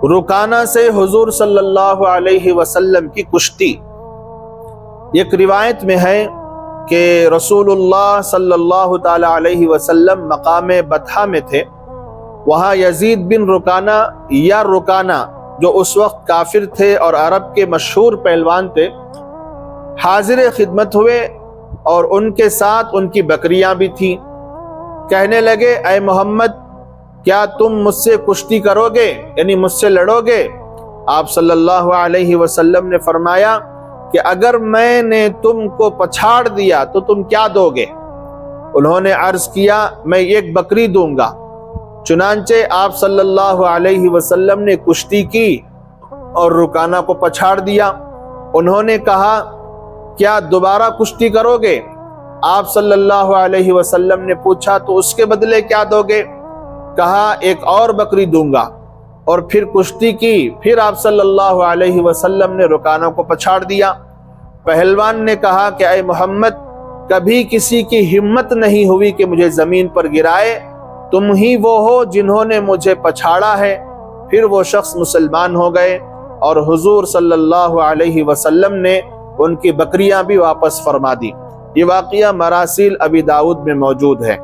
رکانہ سے حضور صلی اللہ علیہ وسلم کی کشتی۔ ایک روایت میں ہے کہ رسول اللہ صلی اللہ تعالی علیہ وسلم مقام بطحہ میں تھے، وہاں یزید بن رکانہ یا رکانہ جو اس وقت کافر تھے اور عرب کے مشہور پہلوان تھے، حاضر خدمت ہوئے اور ان کے ساتھ ان کی بکریاں بھی تھیں۔ کہنے لگے، اے محمد، کیا تم مجھ سے کشتی کرو گے، یعنی مجھ سے لڑو گے؟ آپ صلی اللہ علیہ وسلم نے فرمایا کہ اگر میں نے تم کو پچھاڑ دیا تو تم کیا دو گے؟ انہوں نے عرض کیا، میں ایک بکری دوں گا۔ چنانچہ آپ صلی اللہ علیہ وسلم نے کشتی کی اور رکانہ کو پچھاڑ دیا۔ انہوں نے کہا، کیا دوبارہ کشتی کرو گے؟ آپ صلی اللہ علیہ وسلم نے پوچھا، تو اس کے بدلے کیا دو گے؟ کہا، ایک اور بکری دوں گا۔ اور پھر کشتی کی، پھر آپ صلی اللہ علیہ وسلم نے رکانہ کو پچھاڑ دیا۔ پہلوان نے کہا کہ اے محمد، کبھی کسی کی ہمت نہیں ہوئی کہ مجھے زمین پر گرائے، تم ہی وہ ہو جنہوں نے مجھے پچھاڑا ہے۔ پھر وہ شخص مسلمان ہو گئے اور حضور صلی اللہ علیہ وسلم نے ان کی بکریاں بھی واپس فرما دی۔ یہ واقعہ مراسیل ابی داؤد میں موجود ہے۔